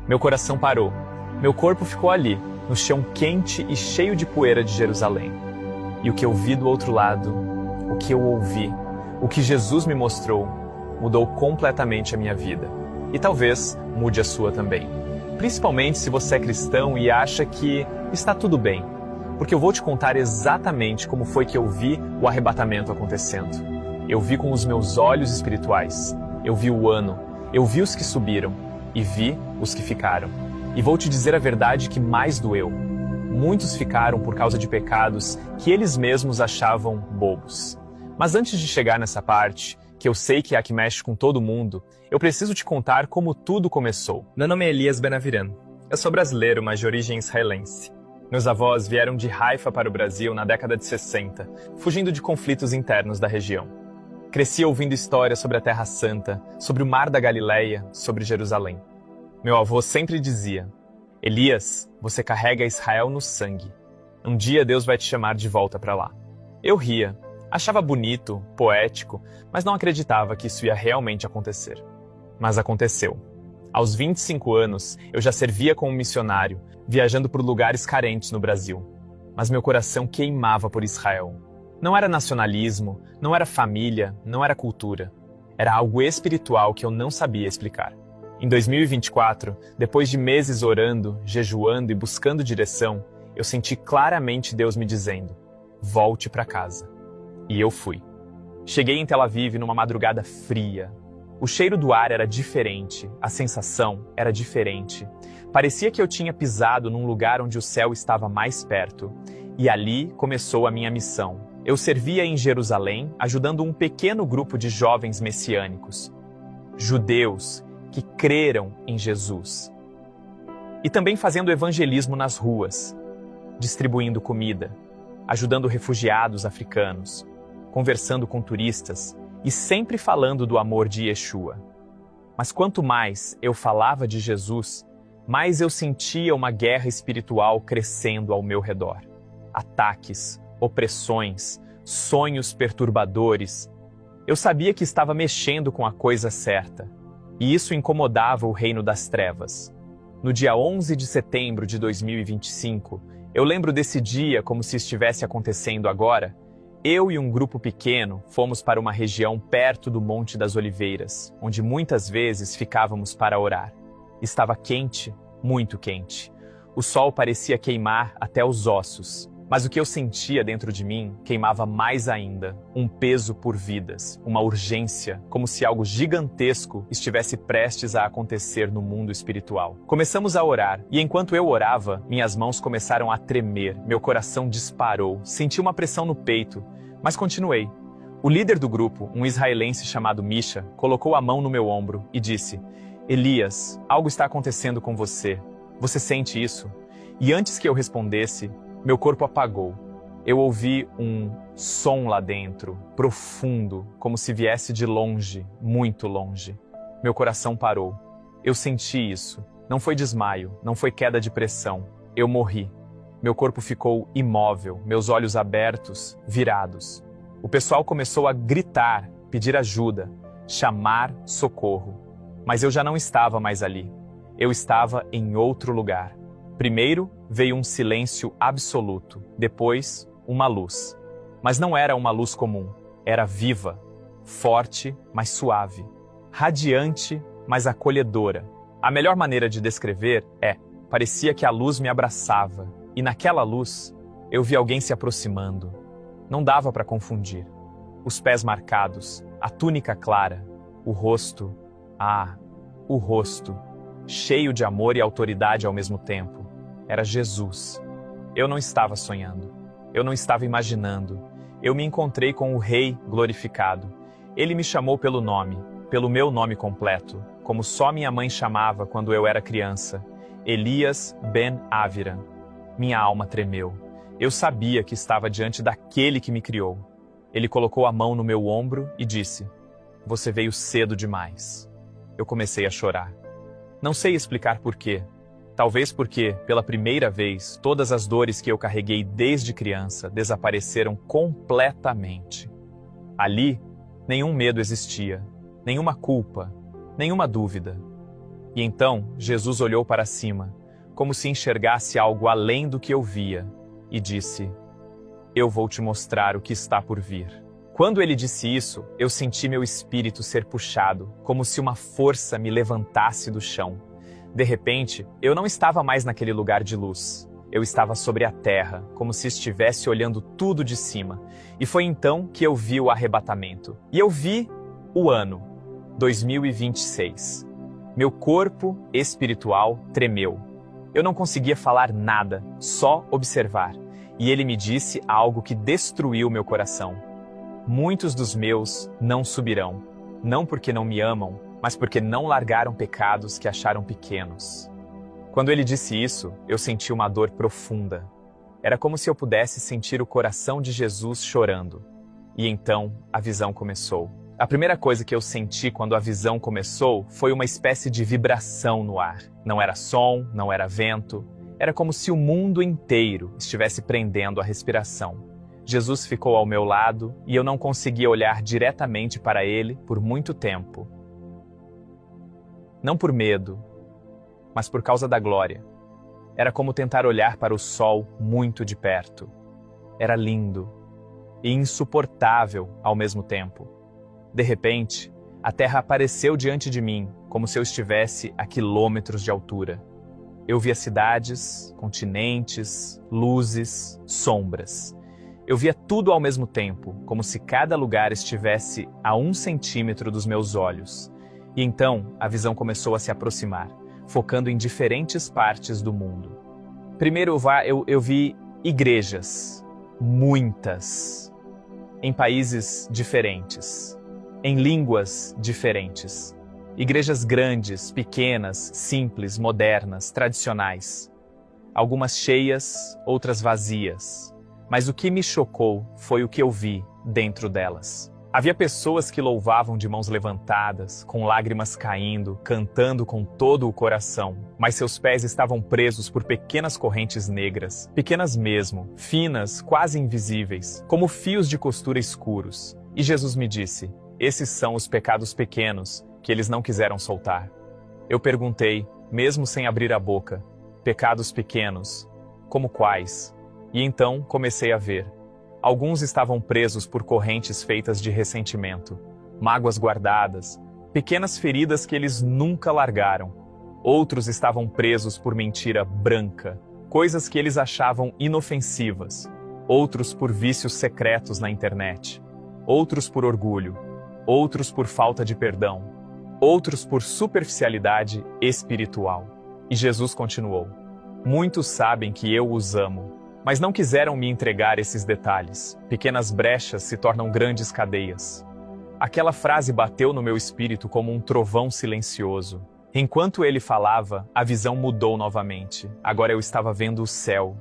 Meu coração parou. Meu corpo ficou ali, no chão quente e cheio de poeira de Jerusalém. E o que eu vi do outro lado, o que eu ouvi, o que Jesus me mostrou, mudou completamente a minha vida. E talvez mude a sua também. Principalmente se você é cristão e acha que está tudo bem. Porque eu vou te contar exatamente como foi que eu vi o arrebatamento acontecendo. Eu vi com os meus olhos espirituais. Eu vi o ano. Eu vi os que subiram. E vi os que ficaram. E vou te dizer a verdade que mais doeu. Muitos ficaram por causa de pecados que eles mesmos achavam bobos. Mas antes de chegar nessa parte, que eu sei que é a que mexe com todo mundo, eu preciso te contar como tudo começou. Meu nome é Elias Benaviran. Eu sou brasileiro, mas de origem israelense. Meus avós vieram de Haifa para o Brasil na década de 60, fugindo de conflitos internos da região. Cresci ouvindo histórias sobre a Terra Santa, sobre o Mar da Galileia, sobre Jerusalém. Meu avô sempre dizia: Elias, você carrega Israel no sangue. Um dia Deus vai te chamar de volta para lá. Eu ria, achava bonito, poético, mas não acreditava que isso ia realmente acontecer. Mas aconteceu. Aos 25 anos, eu já servia como missionário, viajando por lugares carentes no Brasil. Mas meu coração queimava por Israel. Não era nacionalismo, não era família, não era cultura. Era algo espiritual que eu não sabia explicar. Em 2024, depois de meses orando, jejuando e buscando direção, eu senti claramente Deus me dizendo: volte para casa. E eu fui. Cheguei em Tel Aviv numa madrugada fria. O cheiro do ar era diferente, a sensação era diferente. Parecia que eu tinha pisado num lugar onde o céu estava mais perto. E ali começou a minha missão. Eu servia em Jerusalém, ajudando um pequeno grupo de jovens messiânicos. Judeus que creram em Jesus. E também fazendo evangelismo nas ruas, distribuindo comida, ajudando refugiados africanos, conversando com turistas e sempre falando do amor de Yeshua. Mas quanto mais eu falava de Jesus, mais eu sentia uma guerra espiritual crescendo ao meu redor. Ataques, opressões, sonhos perturbadores. Eu sabia que estava mexendo com a coisa certa, e isso incomodava o reino das trevas. No dia 11 de setembro de 2025, eu lembro desse dia como se estivesse acontecendo agora. Eu e um grupo pequeno fomos para uma região perto do Monte das Oliveiras, onde muitas vezes ficávamos para orar. Estava quente, muito quente. O sol parecia queimar até os ossos, mas o que eu sentia dentro de mim queimava mais ainda. Um peso por vidas, uma urgência, como se algo gigantesco estivesse prestes a acontecer no mundo espiritual. Começamos a orar, e enquanto eu orava, minhas mãos começaram a tremer, meu coração disparou, senti uma pressão no peito, mas continuei. O líder do grupo, um israelense chamado Misha, colocou a mão no meu ombro e disse: Elias, algo está acontecendo com você. Você sente isso? E antes que eu respondesse, meu corpo apagou. Eu ouvi um som lá dentro, profundo, como se viesse de longe, muito longe. Meu coração parou. Eu senti isso. Não foi desmaio, não foi queda de pressão. Eu morri. Meu corpo ficou imóvel, meus olhos abertos, virados. O pessoal começou a gritar, pedir ajuda, chamar socorro. Mas eu já não estava mais ali. Eu estava em outro lugar. Primeiro veio um silêncio absoluto, depois uma luz. Mas não era uma luz comum, era viva, forte, mas suave, radiante, mas acolhedora. A melhor maneira de descrever parecia que a luz me abraçava, e naquela luz eu vi alguém se aproximando. Não dava para confundir. Os pés marcados, a túnica clara, o rosto, o rosto, cheio de amor e autoridade ao mesmo tempo. Era Jesus. Eu não estava sonhando. Eu não estava imaginando. Eu me encontrei com o Rei glorificado. Ele me chamou pelo nome, pelo meu nome completo, como só minha mãe chamava quando eu era criança. Elias Ben Aviran. Minha alma tremeu. Eu sabia que estava diante daquele que me criou. Ele colocou a mão no meu ombro e disse: Você veio cedo demais. Eu comecei a chorar. Não sei explicar por quê. Talvez porque, pela primeira vez, todas as dores que eu carreguei desde criança desapareceram completamente. Ali, nenhum medo existia, nenhuma culpa, nenhuma dúvida. E então Jesus olhou para cima, como se enxergasse algo além do que eu via, e disse: "Eu vou te mostrar o que está por vir." Quando ele disse isso, eu senti meu espírito ser puxado, como se uma força me levantasse do chão. De repente, eu não estava mais naquele lugar de luz. Eu estava sobre a terra, como se estivesse olhando tudo de cima. E foi então que eu vi o arrebatamento. E eu vi o ano 2026. Meu corpo espiritual tremeu. Eu não conseguia falar nada, só observar. E ele me disse algo que destruiu meu coração: "Muitos dos meus não subirão, não porque não me amam, mas porque não largaram pecados que acharam pequenos." Quando ele disse isso, eu senti uma dor profunda. Era como se eu pudesse sentir o coração de Jesus chorando. E então a visão começou. A primeira coisa que eu senti quando a visão começou foi uma espécie de vibração no ar. Não era som, não era vento. Era como se o mundo inteiro estivesse prendendo a respiração. Jesus ficou ao meu lado e eu não conseguia olhar diretamente para ele por muito tempo. Não por medo, mas por causa da glória. Era como tentar olhar para o sol muito de perto. Era lindo e insuportável ao mesmo tempo. De repente, a terra apareceu diante de mim, como se eu estivesse a quilômetros de altura. Eu via cidades, continentes, luzes, sombras. Eu via tudo ao mesmo tempo, como se cada lugar estivesse a 1 centímetro dos meus olhos. E então a visão começou a se aproximar, focando em diferentes partes do mundo. Primeiro eu vi igrejas, muitas, em países diferentes, em línguas diferentes. Igrejas grandes, pequenas, simples, modernas, tradicionais. Algumas cheias, outras vazias. Mas o que me chocou foi o que eu vi dentro delas. Havia pessoas que louvavam de mãos levantadas, com lágrimas caindo, cantando com todo o coração, mas seus pés estavam presos por pequenas correntes negras, pequenas mesmo, finas, quase invisíveis, como fios de costura escuros. E Jesus me disse: "Esses são os pecados pequenos que eles não quiseram soltar." Eu perguntei, mesmo sem abrir a boca: "Pecados pequenos? Como quais?" E então comecei a ver. Alguns estavam presos por correntes feitas de ressentimento, mágoas guardadas, pequenas feridas que eles nunca largaram. Outros estavam presos por mentira branca, coisas que eles achavam inofensivas. Outros por vícios secretos na internet. Outros por orgulho. Outros por falta de perdão. Outros por superficialidade espiritual. E Jesus continuou: "Muitos sabem que eu os amo, mas não quiseram me entregar esses detalhes. Pequenas brechas se tornam grandes cadeias." Aquela frase bateu no meu espírito como um trovão silencioso. Enquanto ele falava, a visão mudou novamente. Agora eu estava vendo o céu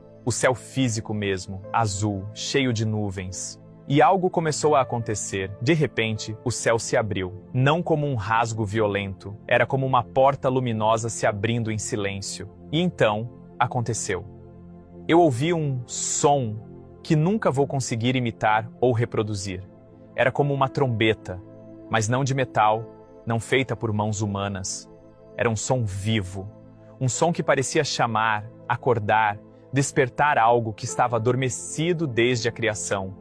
físico mesmo, azul, cheio de nuvens. E algo começou a acontecer. De repente, o céu se abriu. Não como um rasgo violento, era como uma porta luminosa se abrindo em silêncio. E então, aconteceu. Eu ouvi um som que nunca vou conseguir imitar ou reproduzir. Era como uma trombeta, mas não de metal, não feita por mãos humanas. Era um som vivo, um som que parecia chamar, acordar, despertar algo que estava adormecido desde a criação.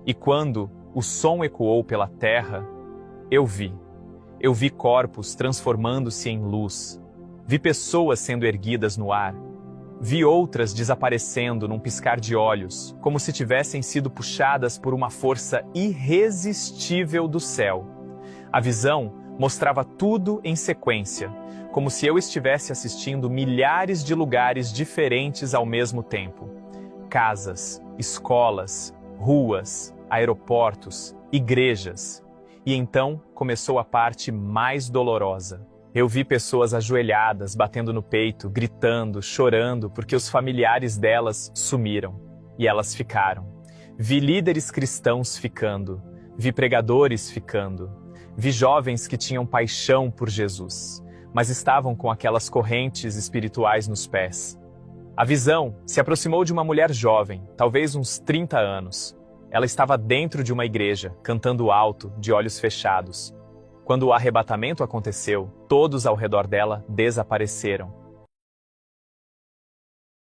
E quando o som ecoou pela terra, eu vi corpos transformando-se em luz, vi pessoas sendo erguidas no ar, vi outras desaparecendo num piscar de olhos, como se tivessem sido puxadas por uma força irresistível do céu. A visão mostrava tudo em sequência, como se eu estivesse assistindo milhares de lugares diferentes ao mesmo tempo. Casas, escolas, ruas, aeroportos, igrejas. E então começou a parte mais dolorosa. Eu vi pessoas ajoelhadas, batendo no peito, gritando, chorando, porque os familiares delas sumiram. E elas ficaram. Vi líderes cristãos ficando. Vi pregadores ficando. Vi jovens que tinham paixão por Jesus, mas estavam com aquelas correntes espirituais nos pés. A visão se aproximou de uma mulher jovem, talvez uns 30 anos. Ela estava dentro de uma igreja, cantando alto, de olhos fechados. Quando o arrebatamento aconteceu, todos ao redor dela desapareceram.